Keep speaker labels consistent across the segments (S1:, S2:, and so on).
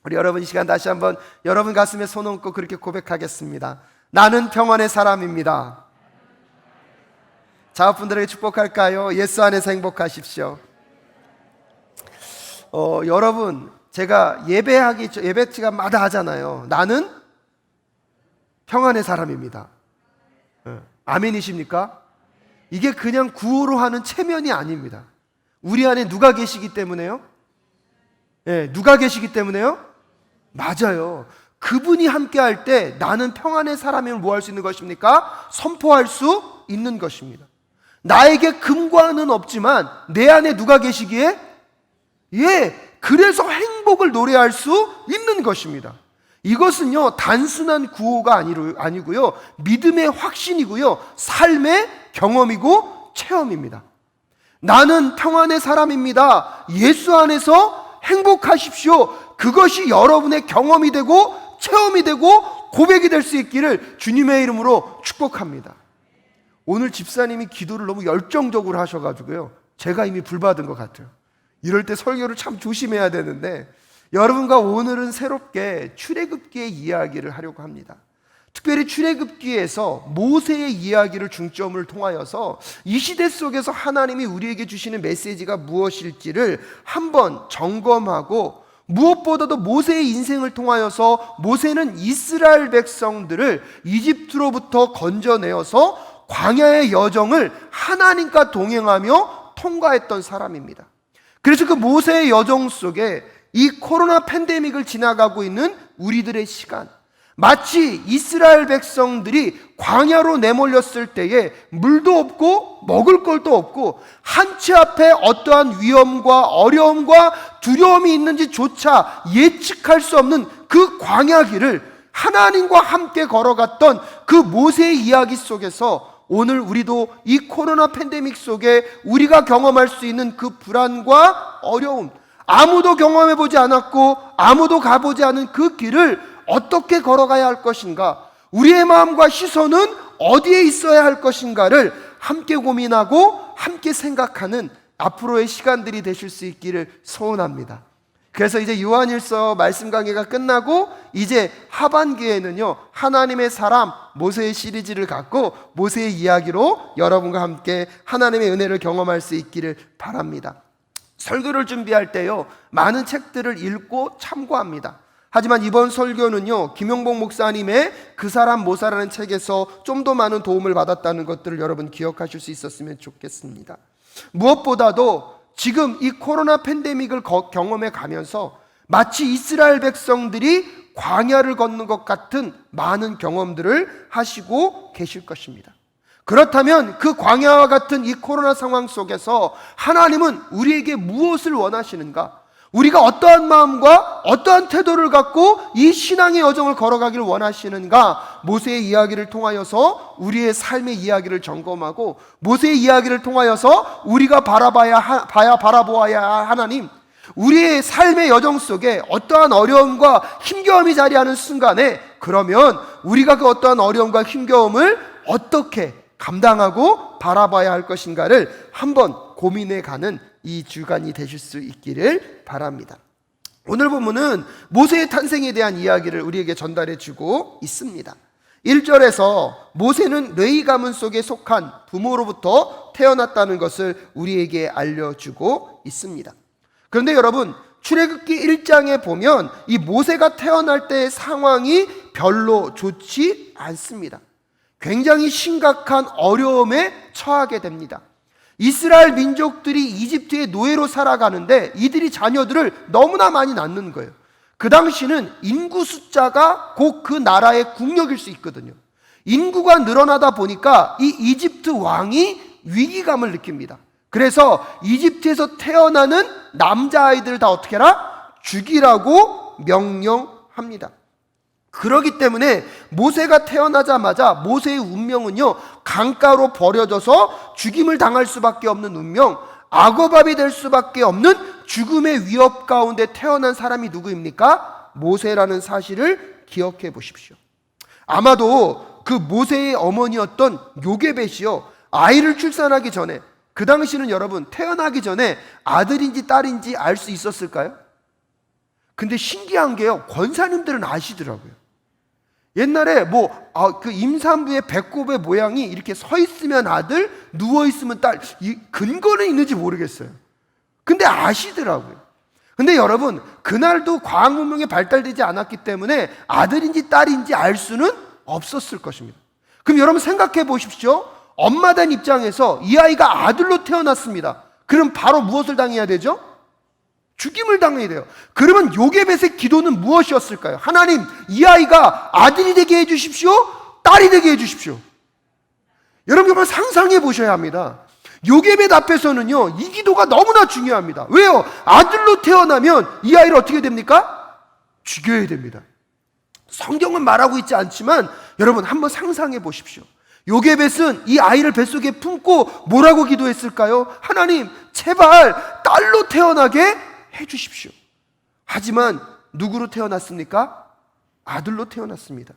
S1: 우리 여러분 이 시간 다시 한번 여러분 가슴에 손 얹고 그렇게 고백하겠습니다. 나는 평안의 사람입니다. 자녀분들에게 축복할까요? 예수 안에서 행복하십시오. 여러분, 제가 예배 시간마다 하잖아요. 나는 평안의 사람입니다. 아멘이십니까? 이게 그냥 구호로 하는 체면이 아닙니다. 우리 안에 누가 계시기 때문에요? 누가 계시기 때문에요? 맞아요. 그분이 함께 할 때 나는 평안의 사람임을 뭐 할 수 있는 것입니까? 선포할 수 있는 것입니다. 나에게 금과 은은 없지만 내 안에 누가 계시기에? 그래서 행복을 노래할 수 있는 것입니다. 이것은요, 단순한 구호가 아니고요, 믿음의 확신이고요, 삶의 경험이고 체험입니다. 나는 평안의 사람입니다. 예수 안에서 행복하십시오. 그것이 여러분의 경험이 되고 체험이 되고 고백이 될 수 있기를 주님의 이름으로 축복합니다. 오늘 집사님이 기도를 너무 열정적으로 하셔가지고요, 제가 이미 불받은 것 같아요. 이럴 때 설교를 참 조심해야 되는데, 여러분과 오늘은 새롭게 출애굽기의 이야기를 하려고 합니다. 특별히 출애굽기에서 모세의 이야기를 중점을 통하여서 이 시대 속에서 하나님이 우리에게 주시는 메시지가 무엇일지를 한번 점검하고, 무엇보다도 모세의 인생을 통하여서 모세는 이스라엘 백성들을 이집트로부터 건져내어서 광야의 여정을 하나님과 동행하며 통과했던 사람입니다. 그래서 그 모세의 여정 속에 이 코로나 팬데믹을 지나가고 있는 우리들의 시간, 마치 이스라엘 백성들이 광야로 내몰렸을 때에 물도 없고 먹을 것도 없고 한치 앞에 어떠한 위험과 어려움과 두려움이 있는지조차 예측할 수 없는 그 광야길을 하나님과 함께 걸어갔던 그 모세의 이야기 속에서 오늘 우리도 이 코로나 팬데믹 속에 우리가 경험할 수 있는 그 불안과 어려움, 아무도 경험해보지 않았고 아무도 가보지 않은 그 길을 어떻게 걸어가야 할 것인가, 우리의 마음과 시선은 어디에 있어야 할 것인가를 함께 고민하고 함께 생각하는 앞으로의 시간들이 되실 수 있기를 소원합니다. 그래서 이제 요한일서 말씀 강의가 끝나고 이제 하반기에는요, 하나님의 사람 모세의 시리즈를 갖고 모세의 이야기로 여러분과 함께 하나님의 은혜를 경험할 수 있기를 바랍니다. 설교를 준비할 때요, 많은 책들을 읽고 참고합니다. 하지만 이번 설교는요, 김용복 목사님의 그 사람 모사라는 책에서 좀 더 많은 도움을 받았다는 것들을 여러분 기억하실 수 있었으면 좋겠습니다. 무엇보다도 지금 이 코로나 팬데믹을 경험해 가면서 마치 이스라엘 백성들이 광야를 걷는 것 같은 많은 경험들을 하시고 계실 것입니다. 그렇다면 그 광야와 같은 이 코로나 상황 속에서 하나님은 우리에게 무엇을 원하시는가? 우리가 어떠한 마음과 어떠한 태도를 갖고 이 신앙의 여정을 걸어가기를 원하시는가? 모세의 이야기를 통하여서 우리의 삶의 이야기를 점검하고, 모세의 이야기를 통하여서 우리가 바라보아야 할 하나님, 우리의 삶의 여정 속에 어떠한 어려움과 힘겨움이 자리하는 순간에, 그러면 우리가 그 어떠한 어려움과 힘겨움을 어떻게 감당하고 바라봐야 할 것인가를 한번 고민해가는 이 주간이 되실 수 있기를 바랍니다. 오늘 본문은 모세의 탄생에 대한 이야기를 우리에게 전달해 주고 있습니다. 1절에서 모세는 레위 가문 속에 속한 부모로부터 태어났다는 것을 우리에게 알려주고 있습니다. 그런데 여러분, 출애굽기 1장에 보면 이 모세가 태어날 때의 상황이 별로 좋지 않습니다. 굉장히 심각한 어려움에 처하게 됩니다. 이스라엘 민족들이 이집트의 노예로 살아가는데 이들이 자녀들을 너무나 많이 낳는 거예요. 그 당시는 인구 숫자가 곧 그 나라의 국력일 수 있거든요. 인구가 늘어나다 보니까 이 이집트 왕이 위기감을 느낍니다. 그래서 이집트에서 태어나는 남자아이들을 다 어떻게 해라? 죽이라고 명령합니다. 그렇기 때문에 모세가 태어나자마자 모세의 운명은요, 강가로 버려져서 죽임을 당할 수밖에 없는 운명, 악어밥이 될 수밖에 없는 죽음의 위협 가운데 태어난 사람이 누구입니까? 모세라는 사실을 기억해 보십시오. 아마도 그 모세의 어머니였던 요게벳이요, 아이를 출산하기 전에, 그 당시는 여러분 태어나기 전에 아들인지 딸인지 알 수 있었을까요? 근데 신기한 게요, 권사님들은 아시더라고요. 옛날에 그 임산부의 배꼽의 모양이 이렇게 서 있으면 아들, 누워 있으면 딸, 이 근거는 있는지 모르겠어요. 근데 아시더라고요. 근데 여러분, 그날도 과학문명이 발달되지 않았기 때문에 아들인지 딸인지 알 수는 없었을 것입니다. 그럼 여러분 생각해 보십시오. 엄마 된 입장에서 이 아이가 아들로 태어났습니다. 그럼 바로 무엇을 당해야 되죠? 죽임을 당해야 돼요. 그러면 요게벳의 기도는 무엇이었을까요? 하나님, 이 아이가 아들이 되게 해주십시오, 딸이 되게 해주십시오. 여러분 한번 상상해 보셔야 합니다. 요게벳 앞에서는요, 이 기도가 너무나 중요합니다. 왜요? 아들로 태어나면 이 아이를 어떻게 됩니까? 죽여야 됩니다. 성경은 말하고 있지 않지만 여러분 한번 상상해 보십시오. 요게벳은 이 아이를 뱃속에 품고 뭐라고 기도했을까요? 하나님, 제발 딸로 태어나게 해주십시오. 하지만 누구로 태어났습니까? 아들로 태어났습니다.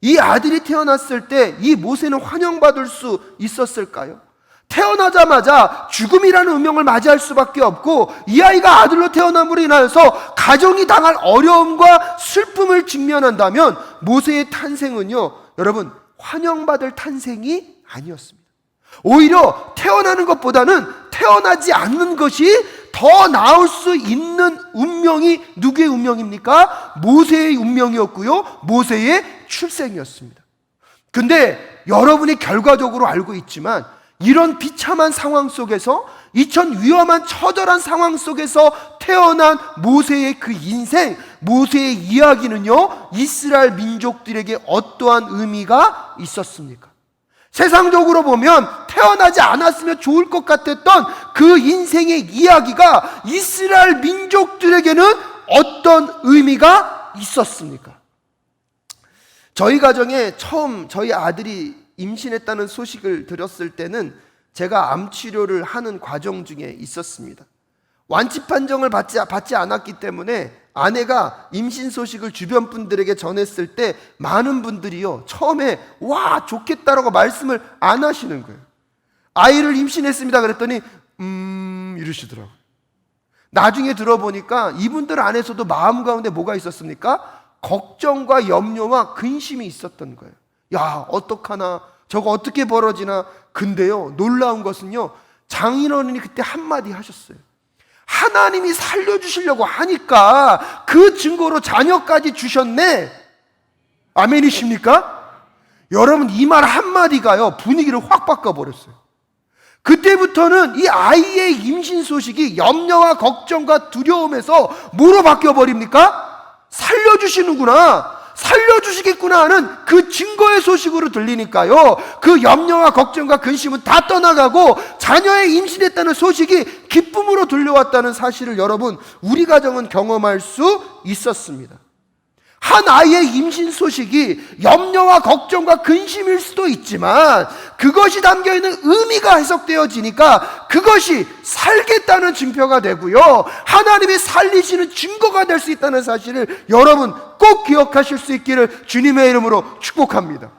S1: 이 아들이 태어났을 때 이 모세는 환영받을 수 있었을까요? 태어나자마자 죽음이라는 운명을 맞이할 수밖에 없고, 이 아이가 아들로 태어남으로 인하여서 가정이 당할 어려움과 슬픔을 직면한다면 모세의 탄생은요, 여러분, 환영받을 탄생이 아니었습니다. 오히려 태어나는 것보다는 태어나지 않는 것이 더 나을 수 있는 운명이 누구의 운명입니까? 모세의 운명이었고요, 모세의 출생이었습니다. 근데 여러분이 결과적으로 알고 있지만 이런 비참한 상황 속에서, 이런 위험한 처절한 상황 속에서 태어난 모세의 그 인생, 모세의 이야기는요, 이스라엘 민족들에게 어떠한 의미가 있었습니까? 세상적으로 보면 태어나지 않았으면 좋을 것 같았던 그 인생의 이야기가 이스라엘 민족들에게는 어떤 의미가 있었습니까? 저희 가정에 처음 저희 아들이 임신했다는 소식을 들었을 때는 제가 암 치료를 하는 과정 중에 있었습니다. 완치 판정을 받지 않았기 때문에 아내가 임신 소식을 주변 분들에게 전했을 때 많은 분들이요, 처음에 와 좋겠다라고 말씀을 안 하시는 거예요. 아이를 임신했습니다 그랬더니 이러시더라고요. 나중에 들어보니까 이분들 안에서도 마음 가운데 뭐가 있었습니까? 걱정과 염려와 근심이 있었던 거예요. 야, 어떡하나, 저거 어떻게 벌어지나. 근데요, 놀라운 것은요, 장인어른이 그때 한마디 하셨어요. 하나님이 살려주시려고 하니까 그 증거로 자녀까지 주셨네. 아멘이십니까? 여러분, 이 말 한마디가요, 분위기를 확 바꿔버렸어요. 그때부터는 이 아이의 임신 소식이 염려와 걱정과 두려움에서 뭐로 바뀌어버립니까? 살려주시는구나, 살려주시겠구나 하는 그 증거의 소식으로 들리니까요, 그 염려와 걱정과 근심은 다 떠나가고 자녀의 임신했다는 소식이 기쁨으로 들려왔다는 사실을 여러분, 우리 가정은 경험할 수 있었습니다. 한 아이의 임신 소식이 염려와 걱정과 근심일 수도 있지만 그것이 담겨있는 의미가 해석되어지니까 그것이 살겠다는 증표가 되고요, 하나님이 살리시는 증거가 될 수 있다는 사실을 여러분 꼭 기억하실 수 있기를 주님의 이름으로 축복합니다.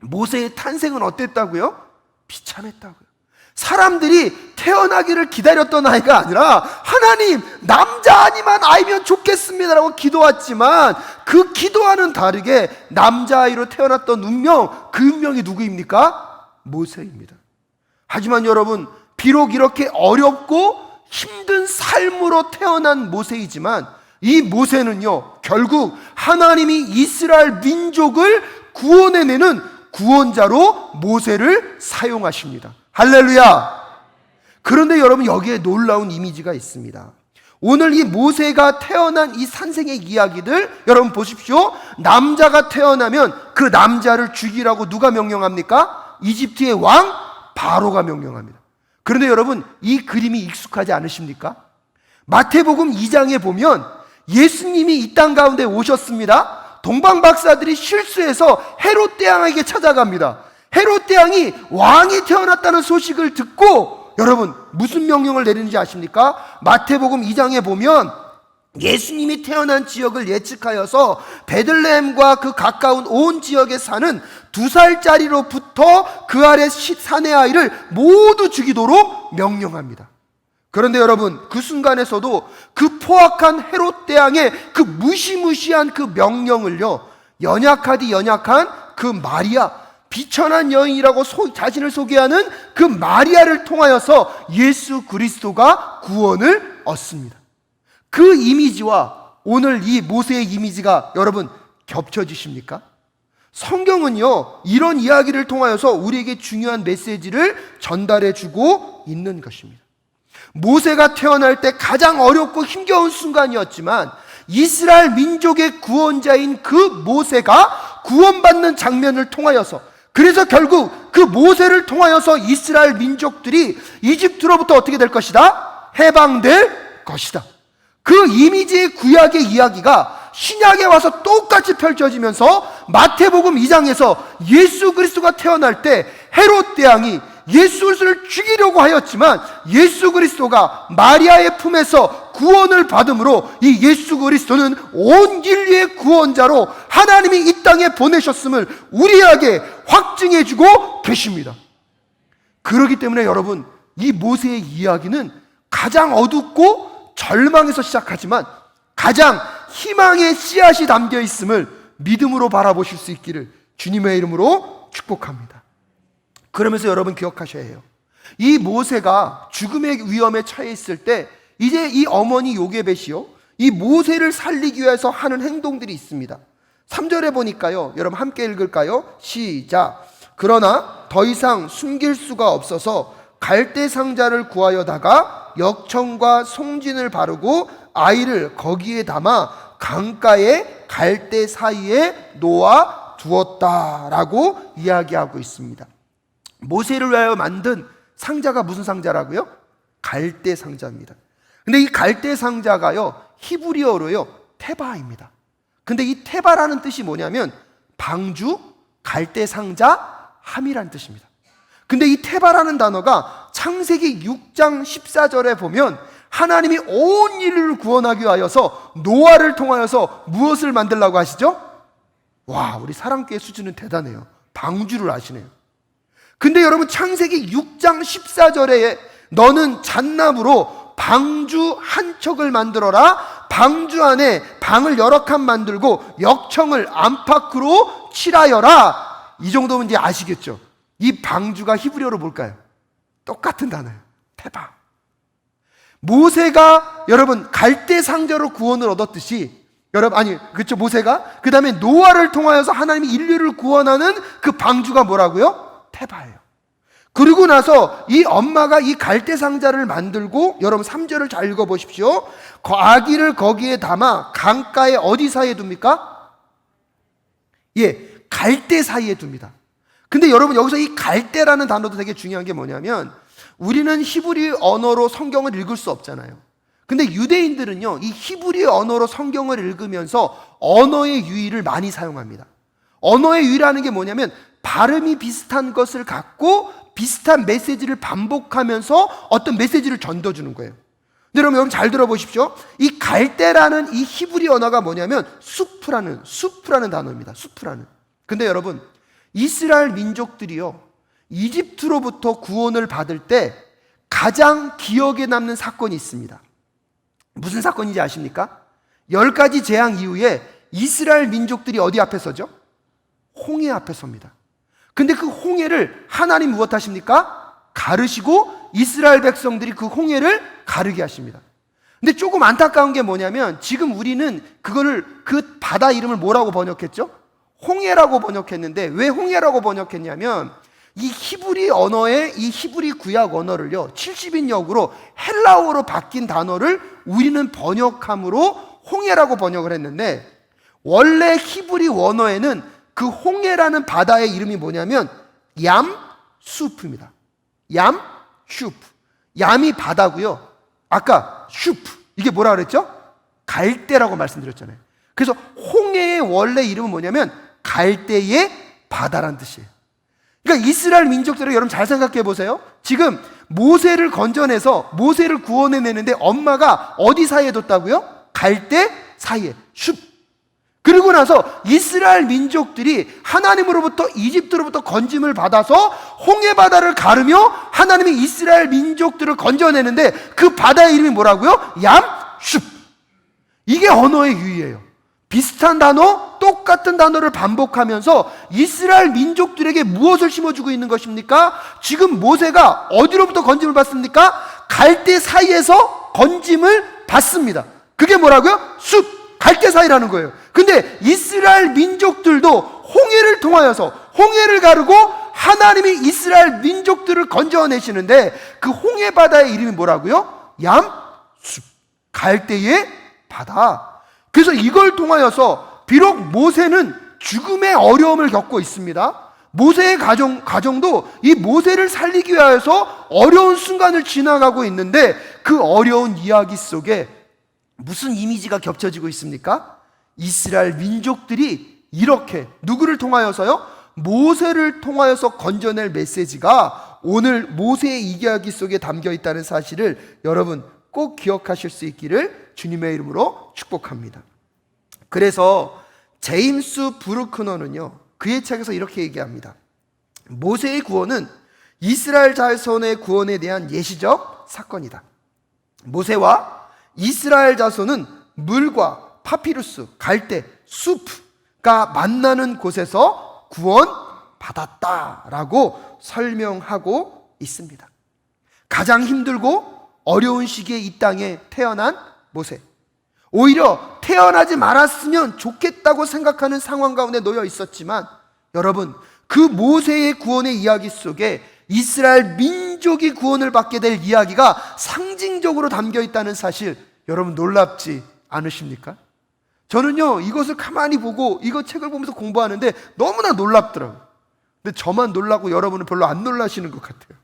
S1: 모세의 탄생은 어땠다고요? 비참했다고요. 사람들이 태어나기를 기다렸던 아이가 아니라 하나님, 남자 아니면 아이면 좋겠습니다라고 기도했지만 그 기도와는 다르게 남자아이로 태어났던 운명, 그 운명이 누구입니까? 모세입니다. 하지만 여러분, 비록 이렇게 어렵고 힘든 삶으로 태어난 모세이지만 이 모세는요, 결국 하나님이 이스라엘 민족을 구원해내는 구원자로 모세를 사용하십니다. 할렐루야! 그런데 여러분, 여기에 놀라운 이미지가 있습니다. 오늘 이 모세가 태어난 이 산생의 이야기들 여러분 보십시오. 남자가 태어나면 그 남자를 죽이라고 누가 명령합니까? 이집트의 왕 바로가 명령합니다. 그런데 여러분, 이 그림이 익숙하지 않으십니까? 마태복음 2장에 보면 예수님이 이 땅 가운데 오셨습니다. 동방 박사들이 실수해서 헤롯 대왕에게 찾아갑니다. 헤롯 대왕이 왕이 태어났다는 소식을 듣고 여러분 무슨 명령을 내리는지 아십니까? 마태복음 2장에 보면 예수님이 태어난 지역을 예측하여서 베들레헴과 그 가까운 온 지역에 사는 2살짜리로부터 그 아래 사내 아이를 모두 죽이도록 명령합니다. 그런데 여러분, 그 순간에서도 그 포악한 헤롯 대왕의 그 무시무시한 그 명령을요, 연약하디 연약한 그 마리아, 비천한 여인이라고 자신을 소개하는 그 마리아를 통하여서 예수 그리스도가 구원을 얻습니다. 그 이미지와 오늘 이 모세의 이미지가 여러분 겹쳐지십니까? 성경은요, 이런 이야기를 통하여서 우리에게 중요한 메시지를 전달해 주고 있는 것입니다. 모세가 태어날 때 가장 어렵고 힘겨운 순간이었지만 이스라엘 민족의 구원자인 그 모세가 구원받는 장면을 통하여서, 그래서 결국 그 모세를 통하여서 이스라엘 민족들이 이집트로부터 어떻게 될 것이다? 해방될 것이다. 그 이미지의 구약의 이야기가 신약에 와서 똑같이 펼쳐지면서 마태복음 2장에서 예수 그리스도가 태어날 때 헤롯 대왕이 예수 그리스도를 죽이려고 하였지만 예수 그리스도가 마리아의 품에서 구원을 받음으로 이 예수 그리스도는 온 인류의 구원자로 하나님이 이 땅에 보내셨음을 우리에게 확증해 주고 계십니다. 그렇기 때문에 여러분, 이 모세의 이야기는 가장 어둡고 절망에서 시작하지만 가장 희망의 씨앗이 담겨 있음을 믿음으로 바라보실 수 있기를 주님의 이름으로 축복합니다. 그러면서 여러분 기억하셔야 해요. 이 모세가 죽음의 위험에 처해 있을 때 이제 이 어머니 요게벳이요, 이 모세를 살리기 위해서 하는 행동들이 있습니다. 3절에 보니까요, 여러분 함께 읽을까요? 시작. 그러나 더 이상 숨길 수가 없어서 갈대 상자를 구하여다가 역청과 송진을 바르고 아이를 거기에 담아 강가의 갈대 사이에 놓아 두었다라고 이야기하고 있습니다. 모세를 위하여 만든 상자가 무슨 상자라고요? 갈대 상자입니다. 근데 이 갈대 상자가요, 히브리어로요, 테바입니다. 근데 이 테바라는 뜻이 뭐냐면 방주, 갈대 상자, 함이라는 뜻입니다. 근데 이 테바라는 단어가 창세기 6장 14절에 보면 하나님이 온 인류를 구원하기 위하여서 노아를 통하여서 무엇을 만들라고 하시죠? 와, 우리 사랑교회 수준은 대단해요. 방주를 아시네요. 근데 여러분, 창세기 6장 14절에 너는 잣나무로 방주 한 척을 만들어라. 방주 안에 방을 여러 칸 만들고 역청을 안팎으로 칠하여라. 이 정도면 이제 아시겠죠? 이 방주가 히브리어로 뭘까요? 똑같은 단어예요. 테바. 모세가 여러분 갈대 상자로 구원을 얻었듯이, 여러분, 그렇죠, 모세가 그 다음에 노아를 통하여서 하나님이 인류를 구원하는 그 방주가 뭐라고요? 테바예요. 그리고 나서 이 엄마가 이 갈대 상자를 만들고, 여러분 3절을 잘 읽어보십시오. 아기를 거기에 담아 강가의 어디 사이에 둡니까? 예, 갈대 사이에 둡니다. 근데 여러분, 여기서 이 갈대라는 단어도 되게 중요한 게 뭐냐면, 우리는 히브리 언어로 성경을 읽을 수 없잖아요. 근데 유대인들은요, 이 히브리 언어로 성경을 읽으면서 언어의 유의를 많이 사용합니다. 언어의 유의라는 게 뭐냐면 발음이 비슷한 것을 갖고 비슷한 메시지를 반복하면서 어떤 메시지를 전도주는 거예요. 근데 여러분 잘 들어보십시오. 이 갈대라는 이 히브리 언어가 뭐냐면 수프라는 단어입니다. 수프라는. 근데 여러분, 이스라엘 민족들이요, 이집트로부터 구원을 받을 때 가장 기억에 남는 사건이 있습니다. 무슨 사건인지 아십니까? 10가지 재앙 이후에 이스라엘 민족들이 어디 앞에 서죠? 홍해 앞에 섭니다. 근데 그 홍해를 하나님 무엇 하십니까? 가르시고 이스라엘 백성들이 그 홍해를 가르게 하십니다. 근데 조금 안타까운 게 뭐냐면, 지금 우리는 그거를, 그 바다 이름을 뭐라고 번역했죠? 홍해라고 번역했는데, 왜 홍해라고 번역했냐면 이 히브리 언어의, 이 히브리 구약 언어를요 70인역으로 헬라어로 바뀐 단어를 우리는 번역함으로 홍해라고 번역을 했는데, 원래 히브리 원어에는 그 홍해라는 바다의 이름이 뭐냐면 얌수프입니다. 얌슈프. 얌이 바다고요, 아까 슈프, 이게 뭐라 그랬죠? 갈대라고 말씀드렸잖아요. 그래서 홍해의 원래 이름은 뭐냐면 갈대의 바다란 뜻이에요. 그러니까 이스라엘 민족들을 여러분 잘 생각해 보세요. 지금 모세를 건져내서 모세를 구원해내는데 엄마가 어디 사이에 뒀다고요? 갈대 사이에, 숲. 그리고 나서 이스라엘 민족들이 하나님으로부터 이집트로부터 건짐을 받아서 홍해바다를 가르며 하나님이 이스라엘 민족들을 건져내는데 그 바다의 이름이 뭐라고요? 얌sup. 이게 언어의 유의예요. 비슷한 단어, 똑같은 단어를 반복하면서 이스라엘 민족들에게 무엇을 심어주고 있는 것입니까? 지금 모세가 어디로부터 건짐을 받습니까? 갈대 사이에서 건짐을 받습니다. 그게 뭐라고요? 숲, 갈대 사이라는 거예요. 근데 이스라엘 민족들도 홍해를 통하여서 홍해를 가르고 하나님이 이스라엘 민족들을 건져내시는데 그 홍해 바다의 이름이 뭐라고요? 얌숲, 갈대의 바다. 그래서 이걸 통하여서 비록 모세는 죽음의 어려움을 겪고 있습니다. 모세의 가정도 이 모세를 살리기 위하여서 어려운 순간을 지나가고 있는데 그 어려운 이야기 속에 무슨 이미지가 겹쳐지고 있습니까? 이스라엘 민족들이 이렇게 누구를 통하여서요? 모세를 통하여서 건져낼 메시지가 오늘 모세의 이야기 속에 담겨 있다는 사실을 여러분 꼭 기억하실 수 있기를 주님의 이름으로 축복합니다. 그래서 제임스 브루크너는요, 그의 책에서 이렇게 얘기합니다. 모세의 구원은 이스라엘 자손의 구원에 대한 예시적 사건이다. 모세와 이스라엘 자손은 물과 파피루스, 갈대, 숲가 만나는 곳에서 구원받았다라고 설명하고 있습니다. 가장 힘들고 어려운 시기에 이 땅에 태어난 모세, 오히려 태어나지 말았으면 좋겠다고 생각하는 상황 가운데 놓여 있었지만 여러분, 그 모세의 구원의 이야기 속에 이스라엘 민족이 구원을 받게 될 이야기가 상징적으로 담겨 있다는 사실, 여러분 놀랍지 않으십니까? 저는요, 이것을 가만히 보고 이거 책을 보면서 공부하는데 너무나 놀랍더라고요. 근데 저만 놀라고 여러분은 별로 안 놀라시는 것 같아요.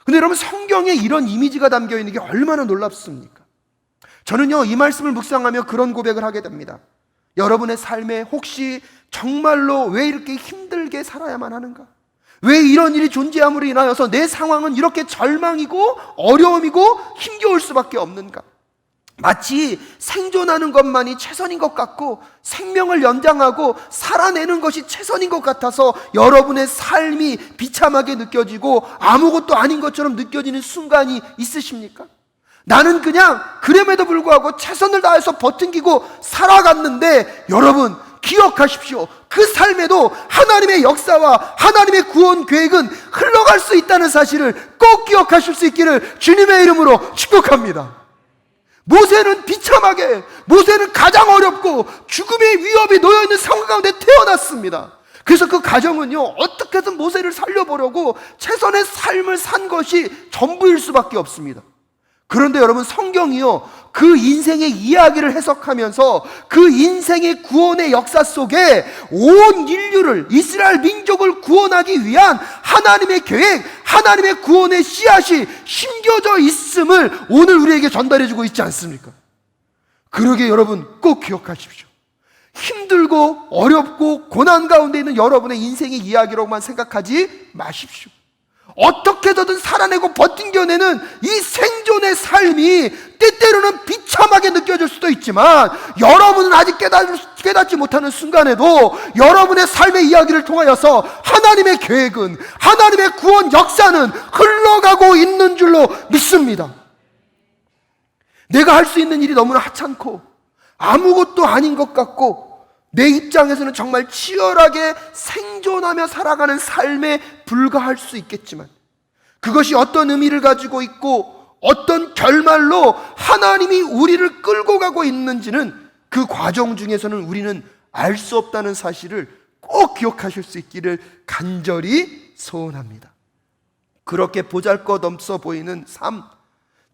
S1: 근데 여러분, 성경에 이런 이미지가 담겨 있는 게 얼마나 놀랍습니까? 저는요, 이 말씀을 묵상하며 그런 고백을 하게 됩니다. 여러분의 삶에 혹시 정말로 왜 이렇게 힘들게 살아야만 하는가? 왜 이런 일이 존재함으로 인하여서 내 상황은 이렇게 절망이고 어려움이고 힘겨울 수밖에 없는가? 마치 생존하는 것만이 최선인 것 같고 생명을 연장하고 살아내는 것이 최선인 것 같아서 여러분의 삶이 비참하게 느껴지고 아무것도 아닌 것처럼 느껴지는 순간이 있으십니까? 나는 그냥 그럼에도 불구하고 최선을 다해서 버팅기고 살아갔는데 여러분 기억하십시오. 그 삶에도 하나님의 역사와 하나님의 구원 계획은 흘러갈 수 있다는 사실을 꼭 기억하실 수 있기를 주님의 이름으로 축복합니다. 모세는 비참하게, 모세는 가장 어렵고 죽음의 위협이 놓여있는 상황 가운데 태어났습니다. 그래서 그 가정은요, 어떻게든 모세를 살려보려고 최선의 삶을 산 것이 전부일 수밖에 없습니다. 그런데 여러분, 성경이요, 그 인생의 이야기를 해석하면서 그 인생의 구원의 역사 속에 온 인류를, 이스라엘 민족을 구원하기 위한 하나님의 계획, 하나님의 구원의 씨앗이 심겨져 있음을 오늘 우리에게 전달해주고 있지 않습니까? 그러게 여러분 꼭 기억하십시오. 힘들고 어렵고 고난 가운데 있는 여러분의 인생의 이야기로만 생각하지 마십시오. 어떻게든 살아내고 버팅겨내는 이 생존의 삶이 때때로는 비참하게 느껴질 수도 있지만 여러분은 아직 깨닫지 못하는 순간에도 여러분의 삶의 이야기를 통하여서 하나님의 계획은, 하나님의 구원 역사는 흘러가고 있는 줄로 믿습니다. 내가 할 수 있는 일이 너무나 하찮고 아무것도 아닌 것 같고 내 입장에서는 정말 치열하게 생존하며 살아가는 삶에 불과할 수 있겠지만 그것이 어떤 의미를 가지고 있고 어떤 결말로 하나님이 우리를 끌고 가고 있는지는 그 과정 중에서는 우리는 알 수 없다는 사실을 꼭 기억하실 수 있기를 간절히 소원합니다. 그렇게 보잘것없어 보이는 삶,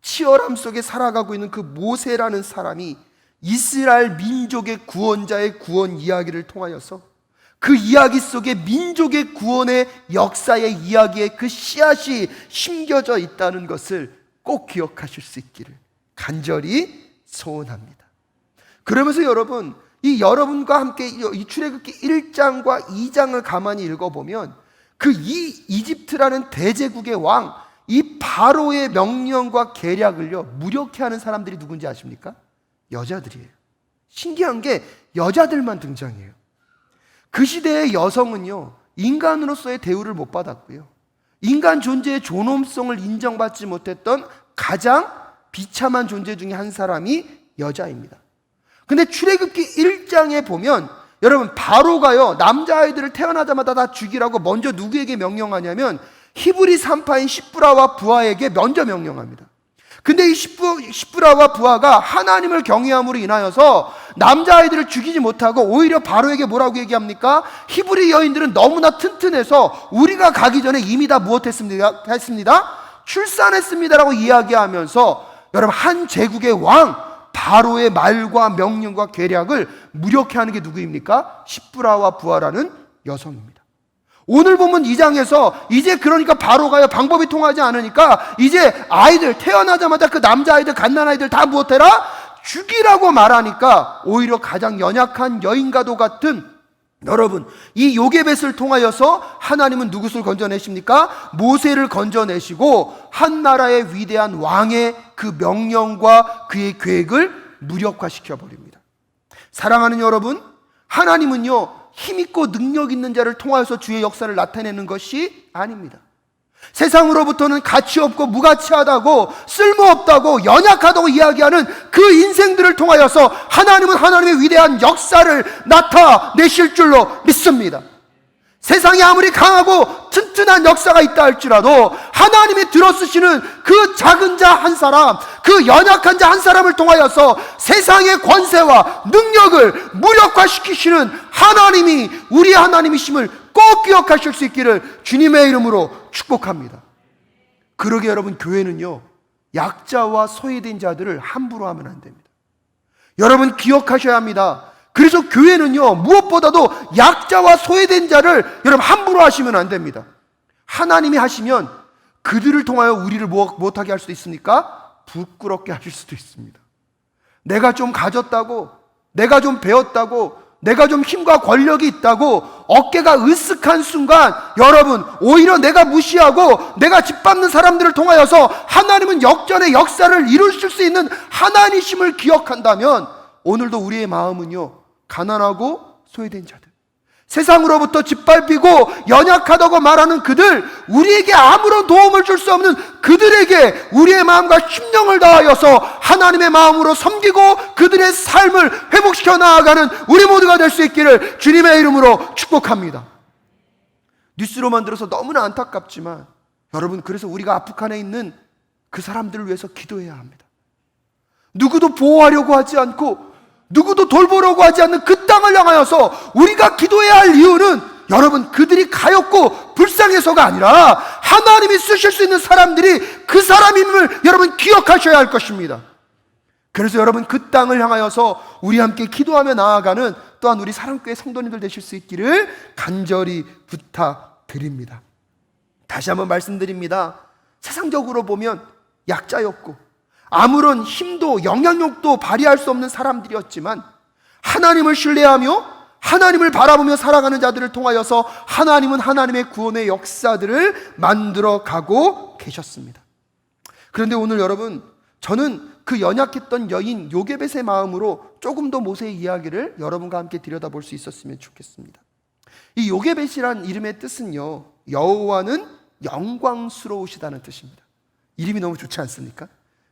S1: 치열함 속에 살아가고 있는 그 모세라는 사람이 이스라엘 민족의 구원자의 구원 이야기를 통하여서 그 이야기 속에 민족의 구원의 역사의 이야기에 그 씨앗이 심겨져 있다는 것을 꼭 기억하실 수 있기를 간절히 소원합니다. 그러면서 여러분, 이 여러분과 함께 이 출애굽기 1장과 2장을 가만히 읽어보면 그 이집트라는 대제국의 왕, 이 바로의 명령과 계략을요 무력해 하는 사람들이 누군지 아십니까? 여자들이에요. 신기한 게 여자들만 등장해요. 그 시대의 여성은요, 인간으로서의 대우를 못 받았고요, 인간 존재의 존엄성을 인정받지 못했던 가장 비참한 존재 중에 한 사람이 여자입니다. 근데 출애굽기 1장에 보면 여러분, 바로가요, 남자아이들을 태어나자마자 다 죽이라고 먼저 누구에게 명령하냐면 히브리 산파인 시브라와 부하에게 먼저 명령합니다. 근데 이 시브라와 부하가 하나님을 경외함으로 인하여서 남자아이들을 죽이지 못하고 오히려 바로에게 뭐라고 얘기합니까? 히브리 여인들은 너무나 튼튼해서 우리가 가기 전에 이미 다 무엇했습니다? 출산했습니다라고 이야기하면서 여러분, 한 제국의 왕 바로의 말과 명령과 계략을 무력케 하는 게 누구입니까? 시브라와 부하라는 여성입니다. 오늘 보면 2장에서 이제 그러니까 바로가요, 방법이 통하지 않으니까 이제 아이들 태어나자마자 그 남자아이들, 갓난아이들 다 무엇해라? 죽이라고 말하니까 오히려 가장 연약한 여인과도 같은, 여러분, 이 요게벳을 통하여서 하나님은 누구를 건져내십니까? 모세를 건져내시고 한 나라의 위대한 왕의 그 명령과 그의 계획을 무력화시켜 버립니다. 사랑하는 여러분, 하나님은요, 힘있고 능력 있는 자를 통하여서 주의 역사를 나타내는 것이 아닙니다. 세상으로부터는 가치없고 무가치하다고, 쓸모없다고, 연약하다고 이야기하는 그 인생들을 통하여서 하나님은 하나님의 위대한 역사를 나타내실 줄로 믿습니다. 세상에 아무리 강하고 튼튼한 역사가 있다 할지라도 하나님이 들어쓰시는 그 작은 자 한 사람, 그 연약한 자 한 사람을 통하여서 세상의 권세와 능력을 무력화시키시는 하나님이 우리 하나님이심을 꼭 기억하실 수 있기를 주님의 이름으로 축복합니다. 그러게 여러분, 교회는요, 약자와 소외된 자들을 함부로 하면 안 됩니다. 여러분, 기억하셔야 합니다. 그래서 교회는요, 무엇보다도 약자와 소외된 자를 여러분 함부로 하시면 안 됩니다. 하나님이 하시면 그들을 통하여 우리를 못하게 할 수도 있습니까? 부끄럽게 하실 수도 있습니다. 내가 좀 가졌다고, 내가 좀 배웠다고, 내가 좀 힘과 권력이 있다고 어깨가 으쓱한 순간, 여러분, 오히려 내가 무시하고 내가 짓밟는 사람들을 통하여서 하나님은 역전의 역사를 이루실 수 있는 하나님이심을 기억한다면 오늘도 우리의 마음은요, 가난하고 소외된 자들, 세상으로부터 짓밟히고 연약하다고 말하는 그들, 우리에게 아무런 도움을 줄 수 없는 그들에게 우리의 마음과 심령을 다하여서 하나님의 마음으로 섬기고 그들의 삶을 회복시켜 나아가는 우리 모두가 될 수 있기를 주님의 이름으로 축복합니다. 뉴스로만 들어서 너무나 안타깝지만 여러분, 그래서 우리가 아프간에 있는 그 사람들을 위해서 기도해야 합니다. 누구도 보호하려고 하지 않고 누구도 돌보려고 하지 않는 그 땅을 향하여서 우리가 기도해야 할 이유는 여러분, 그들이 가엾고 불쌍해서가 아니라 하나님이 쓰실 수 있는 사람들이 그 사람임을 여러분 기억하셔야 할 것입니다. 그래서 여러분, 그 땅을 향하여서 우리 함께 기도하며 나아가는 또한 우리 사랑교회 성도님들 되실 수 있기를 간절히 부탁드립니다. 다시 한번 말씀드립니다. 세상적으로 보면 약자였고 아무런 힘도 영향력도 발휘할 수 없는 사람들이었지만 하나님을 신뢰하며 하나님을 바라보며 살아가는 자들을 통하여서 하나님은 하나님의 구원의 역사들을 만들어 가고 계셨습니다. 그런데 오늘 여러분, 저는 그 연약했던 여인 요게벳의 마음으로 조금 더 모세의 이야기를 여러분과 함께 들여다볼 수 있었으면 좋겠습니다. 이 요게벳이란 이름의 뜻은요, 여호와는 영광스러우시다는 뜻입니다. 이름이 너무 좋지 않습니까?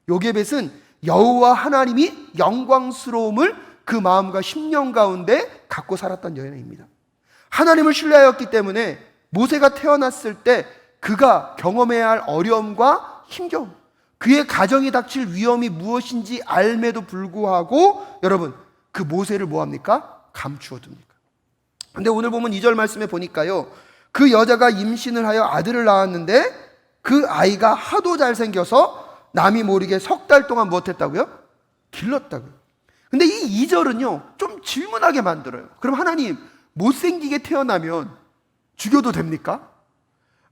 S1: 요게벳은 여호와 하나님이 영광스러움을 그 마음과 심령 가운데 갖고 살았던 여인입니다. 하나님을 신뢰하였기 때문에 모세가 태어났을 때 그가 경험해야 할 어려움과 힘겨움, 그의 가정이 닥칠 위험이 무엇인지 알매도 불구하고 여러분, 그 모세를 뭐합니까? 감추어 둡니까? 근데 오늘 보면 2절 말씀에 보니까요, 그 여자가 임신을 하여 아들을 낳았는데 그 아이가 하도 잘생겨서 남이 모르게 3달 동안 무엇했다고요? 길렀다고요. 근데 이 2절은요, 좀 질문하게 만들어요. 그럼 하나님, 못생기게 태어나면 죽여도 됩니까?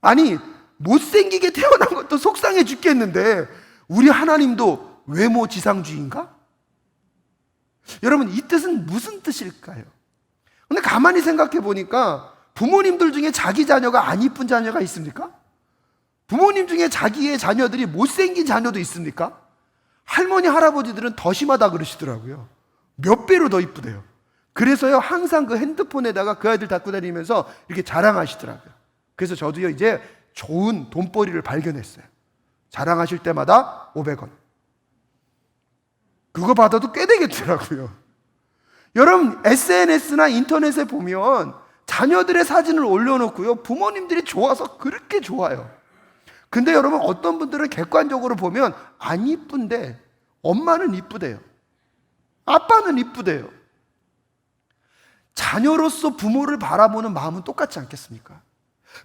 S1: 아니, 못생기게 태어난 것도 속상해 죽겠는데 우리 하나님도 외모 지상주의인가? 여러분, 이 뜻은 무슨 뜻일까요? 근데 가만히 생각해 보니까 부모님들 중에 자기 자녀가 안 이쁜 자녀가 있습니까? 부모님 중에 자기의 자녀들이 못생긴 자녀도 있습니까? 할머니, 할아버지들은 더 심하다 그러시더라고요. 몇 배로 더 이쁘대요. 그래서요, 항상 그 핸드폰에다가 그 아이들 갖고 다니면서 이렇게 자랑하시더라고요. 그래서 저도요, 이제 좋은 돈벌이를 발견했어요. 자랑하실 때마다 500원. 그거 받아도 꽤 되겠더라고요. 여러분, SNS나 인터넷에 보면 자녀들의 사진을 올려놓고요, 부모님들이 좋아서 그렇게 좋아요. 근데 여러분, 어떤 분들은 객관적으로 보면 안 이쁜데 엄마는 이쁘대요. 아빠는 이쁘대요. 자녀로서 부모를 바라보는 마음은 똑같지 않겠습니까?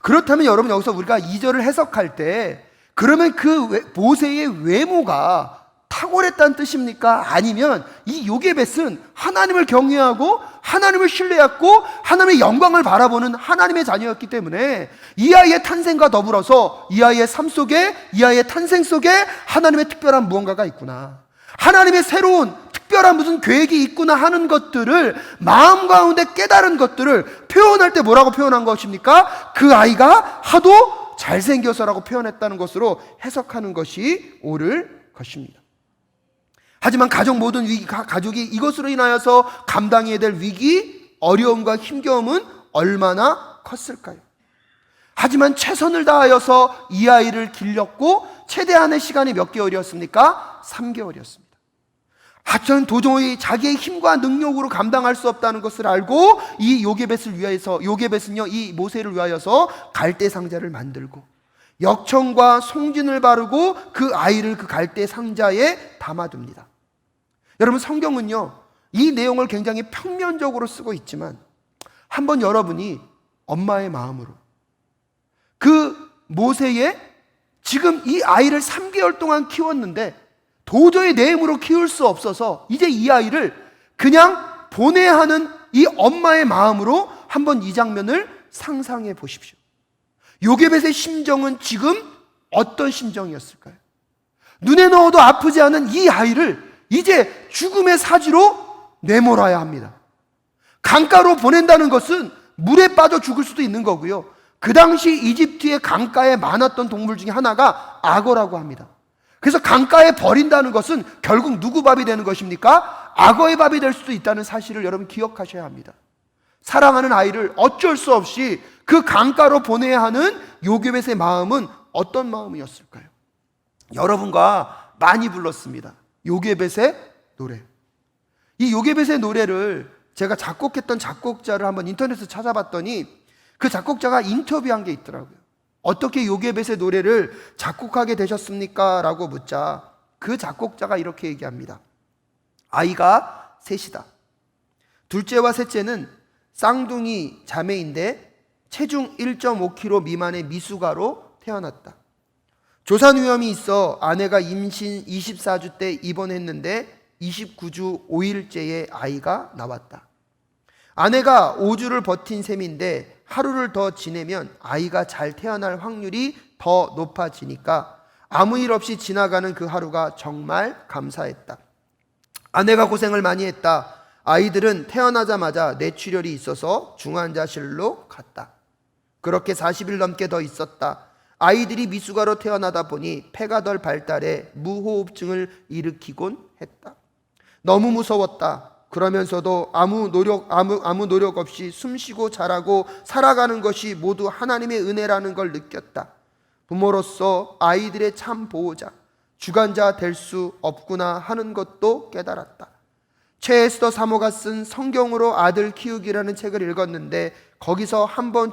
S1: 그렇다면 여러분, 여기서 우리가 2절을 해석할 때 그러면 그 모세의 외모가 탁월했다는 뜻입니까? 아니면 이 요게벳은 하나님을 경외하고 하나님을 신뢰했고 하나님의 영광을 바라보는 하나님의 자녀였기 때문에 이 아이의 탄생과 더불어서 이 아이의 삶 속에, 이 아이의 탄생 속에 하나님의 특별한 무언가가 있구나, 하나님의 새로운 특별한 무슨 계획이 있구나 하는 것들을, 마음 가운데 깨달은 것들을 표현할 때 뭐라고 표현한 것입니까? 그 아이가 하도 잘생겨서라고 표현했다는 것으로 해석하는 것이 옳을 것입니다. 하지만 가족 모든 위기, 가족이 이것으로 인하여서 감당해야 될 위기, 어려움과 힘겨움은 얼마나 컸을까요? 하지만 최선을 다하여서 이 아이를 길렀고 최대한의 시간이 몇 개월이었습니까? 3개월이었습니다. 하여튼 도저히 자기의 힘과 능력으로 감당할 수 없다는 것을 알고 이 요게벳을 위하여서, 요게벳은요, 이 모세를 위하여서 갈대 상자를 만들고 역청과 송진을 바르고 그 아이를 그 갈대 상자에 담아둡니다. 여러분, 성경은요, 이 내용을 굉장히 평면적으로 쓰고 있지만 한번 여러분이 엄마의 마음으로 그 모세의 지금 이 아이를 3개월 동안 키웠는데 도저히 내 힘으로 키울 수 없어서 이제 이 아이를 그냥 보내야 하는 이 엄마의 마음으로 한번 이 장면을 상상해 보십시오. 요게벳의 심정은 지금 어떤 심정이었을까요? 눈에 넣어도 아프지 않은 이 아이를 이제 죽음의 사지로 내몰아야 합니다. 강가로 보낸다는 것은 물에 빠져 죽을 수도 있는 거고요, 그 당시 이집트의 강가에 많았던 동물 중에 하나가 악어라고 합니다. 그래서 강가에 버린다는 것은 결국 누구 밥이 되는 것입니까? 악어의 밥이 될 수도 있다는 사실을 여러분 기억하셔야 합니다. 사랑하는 아이를 어쩔 수 없이 그 강가로 보내야 하는 요게벳의 마음은 어떤 마음이었을까요? 여러분과 많이 불렀습니다. 요게벳의 노래. 이 요게벳의 노래를 제가 작곡했던 작곡자를 한번 인터넷에서 찾아봤더니 그 작곡자가 인터뷰한 게 있더라고요. 어떻게 요게벳의 노래를 작곡하게 되셨습니까? 라고 묻자 그 작곡자가 이렇게 얘기합니다. 아이가 셋이다. 둘째와 셋째는 쌍둥이 자매인데 체중 1.5kg 미만의 미숙아로 태어났다. 조산 위험이 있어 아내가 임신 24주 때 입원했는데 29주 5일째에 아이가 나왔다. 아내가 5주를 버틴 셈인데 하루를 더 지내면 아이가 잘 태어날 확률이 더 높아지니까 아무 일 없이 지나가는 그 하루가 정말 감사했다. 아내가 고생을 많이 했다. 아이들은 태어나자마자 뇌출혈이 있어서 중환자실로 갔다. 그렇게 40일 넘게 더 있었다. 아이들이 미숙아로 태어나다 보니 폐가 덜 발달해 무호흡증을 일으키곤 했다. 너무 무서웠다. 그러면서도 아무 노력 없이 숨쉬고 자라고 살아가는 것이 모두 하나님의 은혜라는 걸 느꼈다. 부모로서 아이들의 참 보호자, 주관자 될 수 없구나 하는 것도 깨달았다. 최에스더 사모가 쓴 성경으로 아들 키우기라는 책을 읽었는데 거기서 한 번도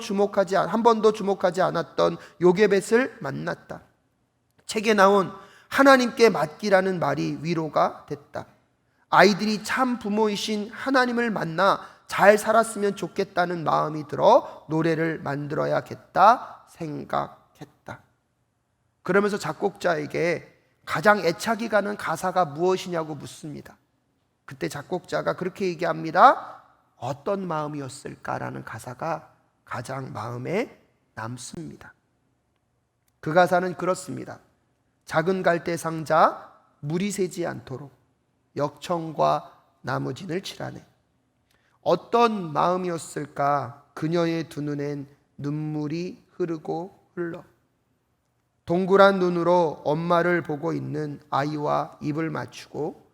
S1: 주목하지 않았던 요게벳을 만났다. 책에 나온 하나님께 맡기라는 말이 위로가 됐다. 아이들이 참 부모이신 하나님을 만나 잘 살았으면 좋겠다는 마음이 들어 노래를 만들어야겠다 생각했다. 그러면서 작곡자에게 가장 애착이 가는 가사가 무엇이냐고 묻습니다. 그때 작곡자가 그렇게 얘기합니다. 어떤 마음이었을까라는 가사가 가장 마음에 남습니다. 그 가사는 그렇습니다. 작은 갈대 상자 물이 새지 않도록 역청과 나무진을 칠하네. 어떤 마음이었을까? 그녀의 두 눈엔 눈물이 흐르고 흘러. 동그란 눈으로 엄마를 보고 있는 아이와 입을 맞추고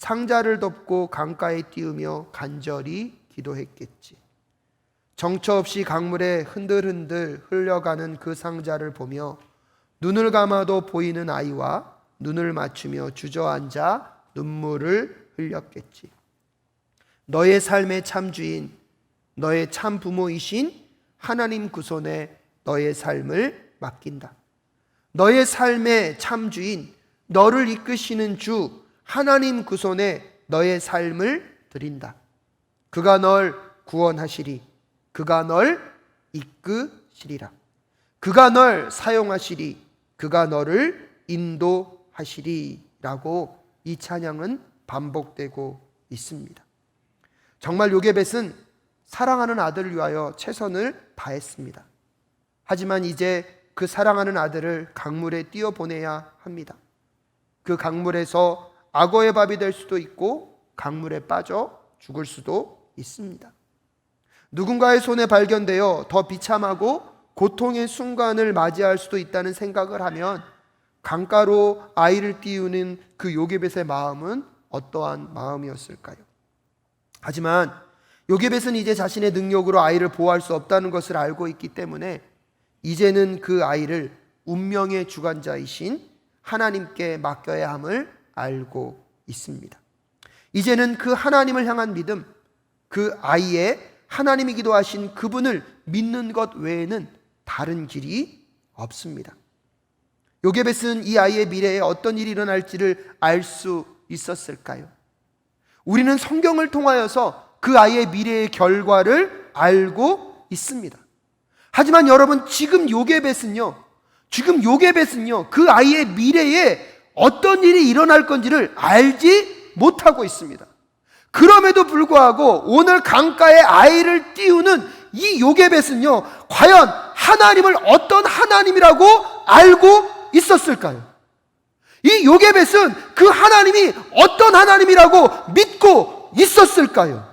S1: 상자를 덮고 강가에 띄우며 간절히 기도했겠지. 정처 없이 강물에 흔들흔들 흘려가는 그 상자를 보며 눈을 감아도 보이는 아이와 눈을 맞추며 주저앉아 눈물을 흘렸겠지. 너의 삶의 참주인, 너의 참 부모이신 하나님 그 손에 너의 삶을 맡긴다. 너의 삶의 참주인, 너를 이끄시는 주 하나님 그 손에 너의 삶을 드린다. 그가 널 구원하시리. 그가 널 이끄시리라. 그가 널 사용하시리. 그가 너를 인도하시리. 라고 이 찬양은 반복되고 있습니다. 정말 요게벳은 사랑하는 아들을 위하여 최선을 다했습니다. 하지만 이제 그 사랑하는 아들을 강물에 띄어보내야 합니다. 그 강물에서 악어의 밥이 될 수도 있고 강물에 빠져 죽을 수도 있습니다. 누군가의 손에 발견되어 더 비참하고 고통의 순간을 맞이할 수도 있다는 생각을 하면 강가로 아이를 띄우는 그 요게벳의 마음은 어떠한 마음이었을까요? 하지만 요게벳은 이제 자신의 능력으로 아이를 보호할 수 없다는 것을 알고 있기 때문에 이제는 그 아이를 운명의 주관자이신 하나님께 맡겨야 함을 알고 있습니다. 이제는 그 하나님을 향한 믿음, 그 아이의 하나님이기도 하신 그분을 믿는 것 외에는 다른 길이 없습니다. 요게벳은 이 아이의 미래에 어떤 일이 일어날지를 알 수 있었을까요? 우리는 성경을 통하여서 그 아이의 미래의 결과를 알고 있습니다. 하지만 여러분, 지금 요게벳은요 그 아이의 미래에 어떤 일이 일어날 건지를 알지 못하고 있습니다. 그럼에도 불구하고 오늘 강가에 아이를 띄우는 이 요게벳은요 과연 하나님을 어떤 하나님이라고 알고 있었을까요? 이 요게벳은 그 하나님이 어떤 하나님이라고 믿고 있었을까요?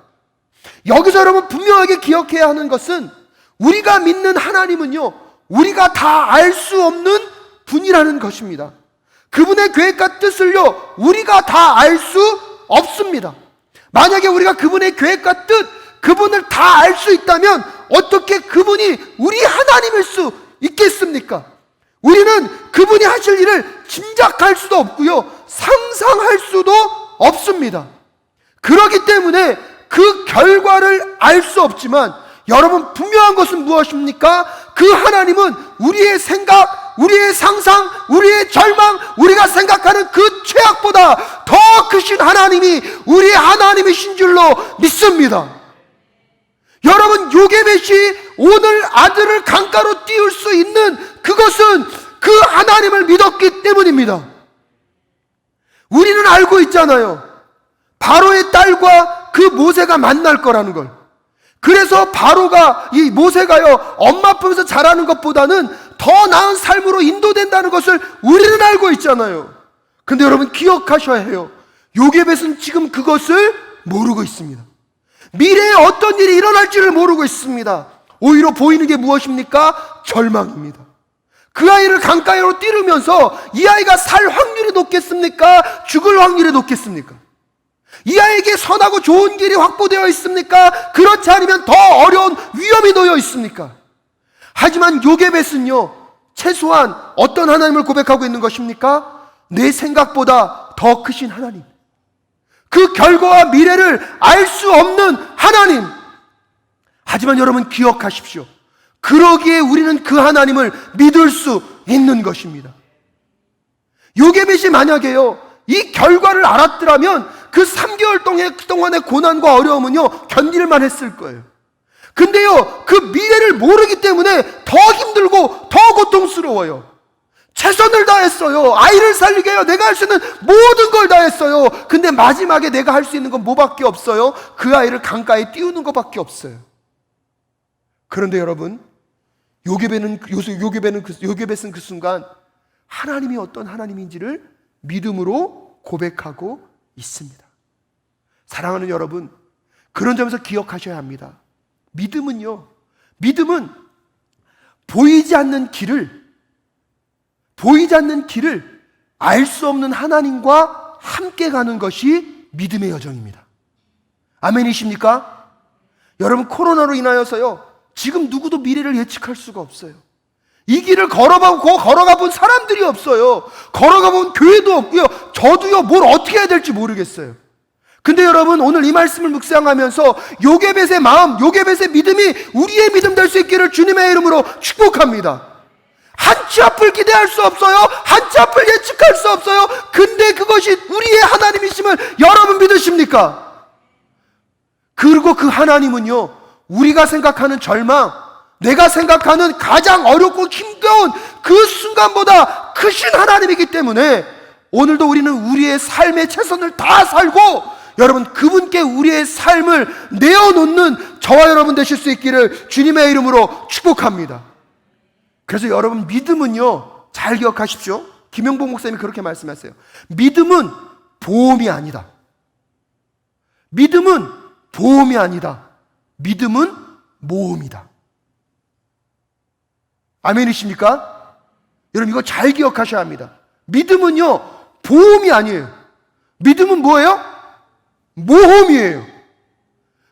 S1: 여기서 여러분 분명하게 기억해야 하는 것은 우리가 믿는 하나님은요 우리가 다 알 수 없는 분이라는 것입니다. 그분의 계획과 뜻을요 우리가 다 알 수 없습니다. 만약에 우리가 그분의 계획과 뜻, 그분을 다 알 수 있다면 어떻게 그분이 우리 하나님일 수 있겠습니까? 우리는 그분이 하실 일을 짐작할 수도 없고요 상상할 수도 없습니다. 그렇기 때문에 그 결과를 알 수 없지만 여러분, 분명한 것은 무엇입니까? 그 하나님은 우리의 생각, 우리의 상상, 우리의 절망, 우리가 생각하는 그 최악보다 더 크신 하나님이 우리의 하나님이신 줄로 믿습니다. 여러분, 요게벳이 오늘 아들을 강가로 띄울 수 있는 그것은 그 하나님을 믿었기 때문입니다. 우리는 알고 있잖아요. 바로의 딸과 그 모세가 만날 거라는 걸. 그래서 바로가, 이 모세가요 엄마 품에서 자라는 것보다는 더 나은 삶으로 인도된다는 것을 우리는 알고 있잖아요. 근데 여러분 기억하셔야 해요. 요게벳은 지금 그것을 모르고 있습니다. 미래에 어떤 일이 일어날지를 모르고 있습니다. 오히려 보이는 게 무엇입니까? 절망입니다. 그 아이를 강가로 띄우면서 이 아이가 살 확률이 높겠습니까? 죽을 확률이 높겠습니까? 이 아이에게 선하고 좋은 길이 확보되어 있습니까? 그렇지 않으면 더 어려운 위험이 놓여 있습니까? 하지만 요게벳은요 최소한 어떤 하나님을 고백하고 있는 것입니까? 내 생각보다 더 크신 하나님, 그 결과와 미래를 알 수 없는 하나님. 하지만 여러분 기억하십시오. 그러기에 우리는 그 하나님을 믿을 수 있는 것입니다. 요게벳이 만약에요 이 결과를 알았더라면 그 3개월 동안의 고난과 어려움은요 견딜만 했을 거예요. 근데요 그 미래를 모르기 때문에 더 힘들고 더 고통스러워요. 최선을 다했어요. 아이를 살리게 해요. 내가 할 수 있는 모든 걸 다했어요. 근데 마지막에 내가 할 수 있는 건 뭐밖에 없어요? 그 아이를 강가에 띄우는 것밖에 없어요. 그런데 여러분, 요게벳은 그 순간 하나님이 어떤 하나님인지를 믿음으로 고백하고 있습니다. 사랑하는 여러분, 그런 점에서 기억하셔야 합니다. 믿음은 보이지 않는 길을 알 수 없는 하나님과 함께 가는 것이 믿음의 여정입니다. 아멘이십니까? 여러분, 코로나로 인하여서요, 지금 누구도 미래를 예측할 수가 없어요. 이 길을 걸어가 본 사람들이 없어요. 걸어가 본 교회도 없고요. 저도요, 뭘 어떻게 해야 될지 모르겠어요. 근데 여러분, 오늘 이 말씀을 묵상하면서 요게벳의 마음, 요게벳의 믿음이 우리의 믿음 될 수 있기를 주님의 이름으로 축복합니다. 한치 앞을 기대할 수 없어요. 한치 앞을 예측할 수 없어요. 근데 그것이 우리의 하나님이심을 여러분 믿으십니까? 그리고 그 하나님은요, 우리가 생각하는 절망, 내가 생각하는 가장 어렵고 힘겨운 그 순간보다 크신 하나님이기 때문에 오늘도 우리는 우리의 삶의 최선을 다 살고 여러분, 그분께 우리의 삶을 내어놓는 저와 여러분 되실 수 있기를 주님의 이름으로 축복합니다. 그래서 여러분, 믿음은요, 잘 기억하십시오. 김영복 목사님이 그렇게 말씀하세요. 믿음은 보험이 아니다. 믿음은 보험이 아니다. 믿음은 모험이다. 아멘이십니까? 여러분, 이거 잘 기억하셔야 합니다. 믿음은요, 보험이 아니에요. 믿음은 뭐예요? 모험이에요.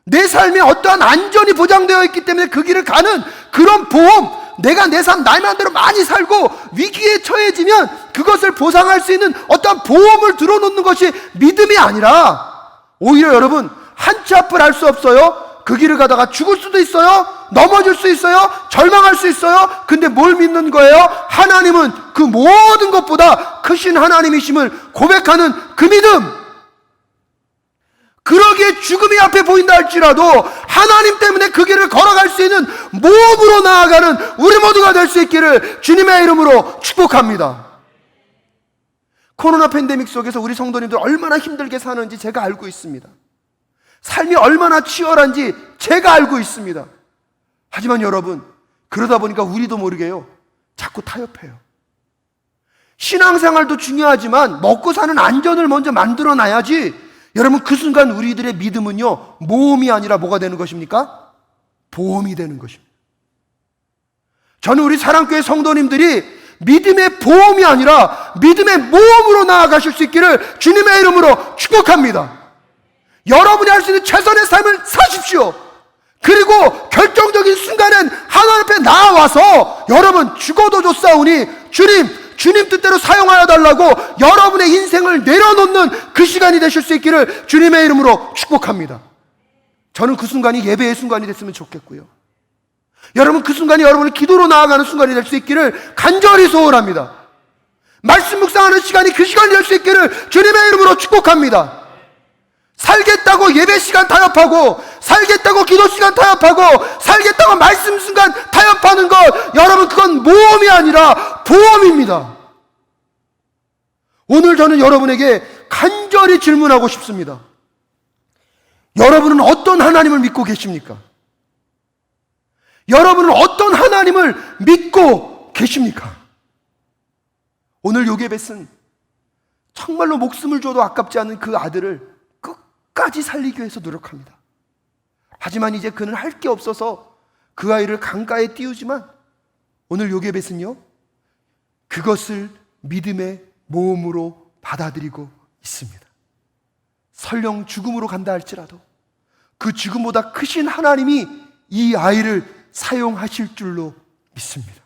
S1: 내 삶에 어떠한 안전이 보장되어 있기 때문에 그 길을 가는 그런 보험, 내가 내 삶 나의 마음대로 많이 살고 위기에 처해지면 그것을 보상할 수 있는 어떠한 보험을 들어놓는 것이 믿음이 아니라 오히려 여러분, 한치 앞을 알 수 없어요. 그 길을 가다가 죽을 수도 있어요. 넘어질 수 있어요. 절망할 수 있어요. 근데 뭘 믿는 거예요? 하나님은 그 모든 것보다 크신 하나님이심을 고백하는 그 믿음. 그러기에 죽음이 앞에 보인다 할지라도 하나님 때문에 그 길을 걸어갈 수 있는 모험으로 나아가는 우리 모두가 될 수 있기를 주님의 이름으로 축복합니다. 코로나 팬데믹 속에서 우리 성도님들 얼마나 힘들게 사는지 제가 알고 있습니다. 삶이 얼마나 치열한지 제가 알고 있습니다. 하지만 여러분, 그러다 보니까 우리도 모르게요, 자꾸 타협해요. 신앙생활도 중요하지만 먹고 사는 안전을 먼저 만들어 놔야지. 여러분, 그 순간 우리들의 믿음은요, 모험이 아니라 뭐가 되는 것입니까? 보험이 되는 것입니다. 저는 우리 사랑교회 성도님들이 믿음의 보험이 아니라 믿음의 모험으로 나아가실 수 있기를 주님의 이름으로 축복합니다. 여러분이 할 수 있는 최선의 삶을 사십시오. 그리고 결정적인 순간엔 하나님 앞에 나와서 여러분, 죽어도 좋사오니 주님 뜻대로 사용하여 달라고 여러분의 인생을 내려놓는 그 시간이 되실 수 있기를 주님의 이름으로 축복합니다. 저는 그 순간이 예배의 순간이 됐으면 좋겠고요, 여러분, 그 순간이 여러분의 기도로 나아가는 순간이 될 수 있기를 간절히 소원합니다. 말씀 묵상하는 시간이 그 시간이 될 수 있기를 주님의 이름으로 축복합니다. 살겠다고 예배 시간 타협하고, 살겠다고 기도 시간 타협하고, 살겠다고 말씀 순간 타협하는 것, 여러분, 그건 모험이 아니라 보험입니다. 오늘 저는 여러분에게 간절히 질문하고 싶습니다. 여러분은 어떤 하나님을 믿고 계십니까? 여러분은 어떤 하나님을 믿고 계십니까? 오늘 요게벳은 정말로 목숨을 줘도 아깝지 않은 그 아들을 끝까지 살리기 위해서 노력합니다. 하지만 이제 그는 할 게 없어서 그 아이를 강가에 띄우지만 오늘 요게벳은요, 그것을 믿음의 모험으로 받아들이고 있습니다. 설령 죽음으로 간다 할지라도 그 죽음보다 크신 하나님이 이 아이를 사용하실 줄로 믿습니다.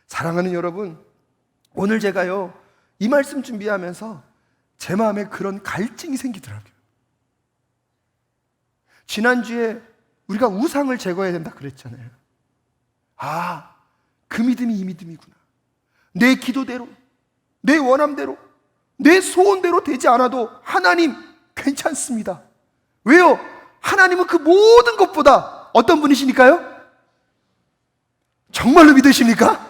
S1: 사랑하는 여러분, 오늘 제가요, 이 말씀 준비하면서 제 마음에 그런 갈증이 생기더라고요. 지난주에 우리가 우상을 제거해야 된다 그랬잖아요. 아, 그 믿음이 이 믿음이구나. 내 기도대로, 내 원함대로, 내 소원대로 되지 않아도 하나님 괜찮습니다. 왜요? 하나님은 그 모든 것보다 어떤 분이시니까요? 정말로 믿으십니까?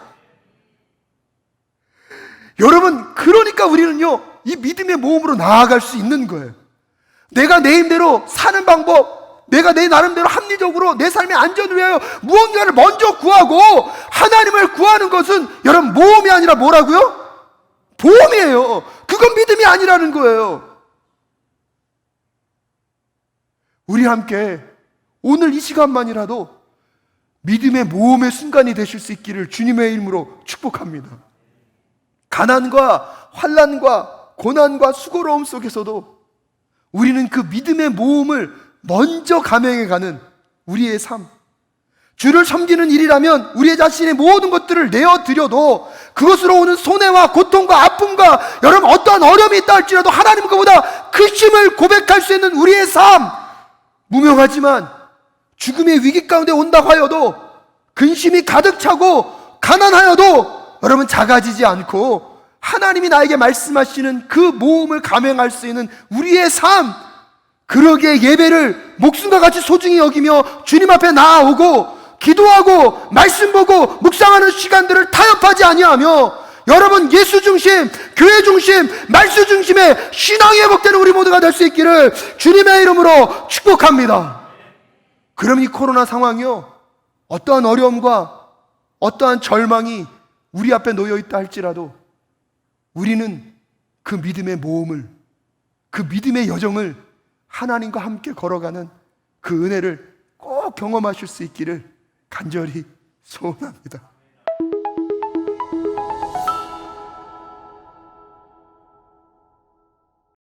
S1: 여러분, 그러니까 우리는요, 이 믿음의 모험으로 나아갈 수 있는 거예요. 내가 내 힘대로 사는 방법, 내가 내 나름대로 합리적으로 내 삶의 안전을 위하여 무언가를 먼저 구하고 하나님을 구하는 것은 여러분 모험이 아니라 뭐라고요? 보험이에요. 그건 믿음이 아니라는 거예요. 우리 함께 오늘 이 시간만이라도 믿음의 모험의 순간이 되실 수 있기를 주님의 이름으로 축복합니다. 가난과 환난과 고난과 수고로움 속에서도 우리는 그 믿음의 모험을 먼저 감행해가는 우리의 삶, 주를 섬기는 일이라면 우리의 자신의 모든 것들을 내어드려도 그것으로 오는 손해와 고통과 아픔과 여러분 어떠한 어려움이 있다 할지라도 하나님 그보다 크심을 고백할 수 있는 우리의 삶, 무명하지만 죽음의 위기 가운데 온다고 하여도, 근심이 가득 차고 가난하여도 여러분 작아지지 않고 하나님이 나에게 말씀하시는 그 모험을 감행할 수 있는 우리의 삶, 그러기에 예배를 목숨과 같이 소중히 여기며 주님 앞에 나아오고 기도하고 말씀 보고 묵상하는 시간들을 타협하지 아니하며 여러분 예수 중심, 교회 중심, 말씀 중심의 신앙이 회복되는 우리 모두가 될 수 있기를 주님의 이름으로 축복합니다. 그럼 이 코로나 상황이요, 어떠한 어려움과 어떠한 절망이 우리 앞에 놓여 있다 할지라도 우리는 그 믿음의 모험을, 그 믿음의 여정을 하나님과 함께 걸어가는 그 은혜를 꼭 경험하실 수 있기를 간절히 소원합니다.